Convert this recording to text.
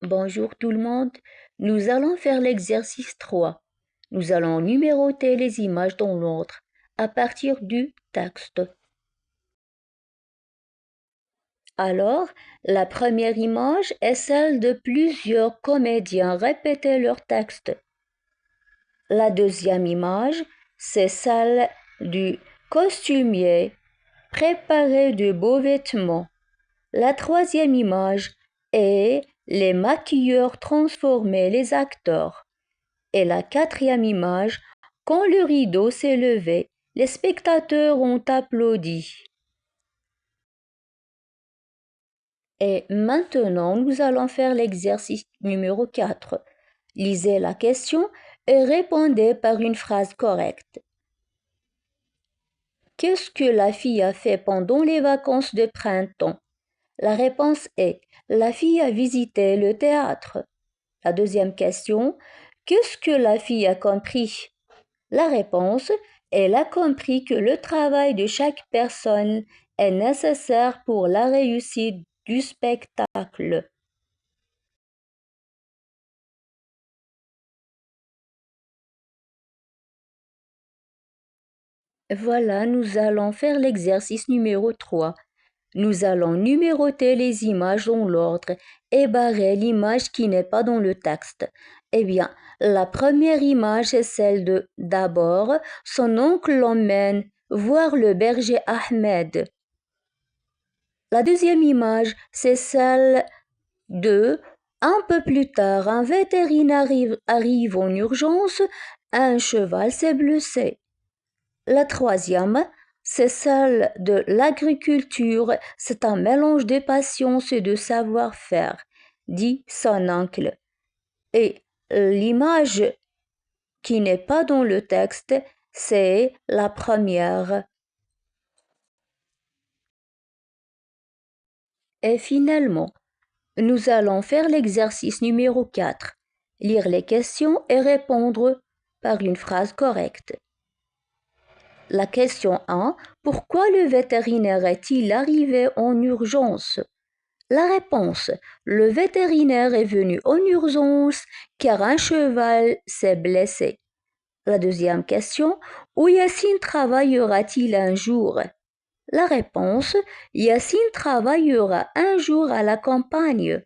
Bonjour tout le monde. Nous allons faire l'exercice 3. Nous allons numéroter les images dans l'ordre à partir du texte. Alors, la première image est celle de plusieurs comédiens répéter leur texte. La deuxième image, c'est celle du costumier préparer de beaux vêtements. La troisième image est les maquilleurs transformer les acteurs. Et la quatrième image, quand le rideau s'est levé, les spectateurs ont applaudi. Et maintenant, nous allons faire l'exercice numéro 4. Lisez la question et répondez par une phrase correcte. Qu'est-ce que la fille a fait pendant les vacances de printemps? La réponse est la fille a visité le théâtre. La deuxième question, qu'est-ce que la fille a compris? La réponse, elle a compris que le travail de chaque personne est nécessaire pour la réussite du spectacle. Voilà, nous allons faire l'exercice numéro 3. Nous allons numéroter les images dans l'ordre et barrer l'image qui n'est pas dans le texte. Eh bien, la première image est celle de d'abord, son oncle l'emmène voir le berger Ahmed. La deuxième image, c'est celle de un peu plus tard, un vétérinaire arrive en urgence, un cheval s'est blessé. La troisième, c'est celle de l'agriculture, c'est un mélange de patience et de savoir-faire, dit son oncle. Et l'image qui n'est pas dans le texte, c'est la première. Et finalement, nous allons faire l'exercice numéro 4, lire les questions et répondre par une phrase correcte. La question 1. Pourquoi le vétérinaire est-il arrivé en urgence? La réponse. Le vétérinaire est venu en urgence car un cheval s'est blessé. La deuxième question. Où Yassine travaillera-t-il un jour? La réponse. Yassine travaillera un jour à la campagne.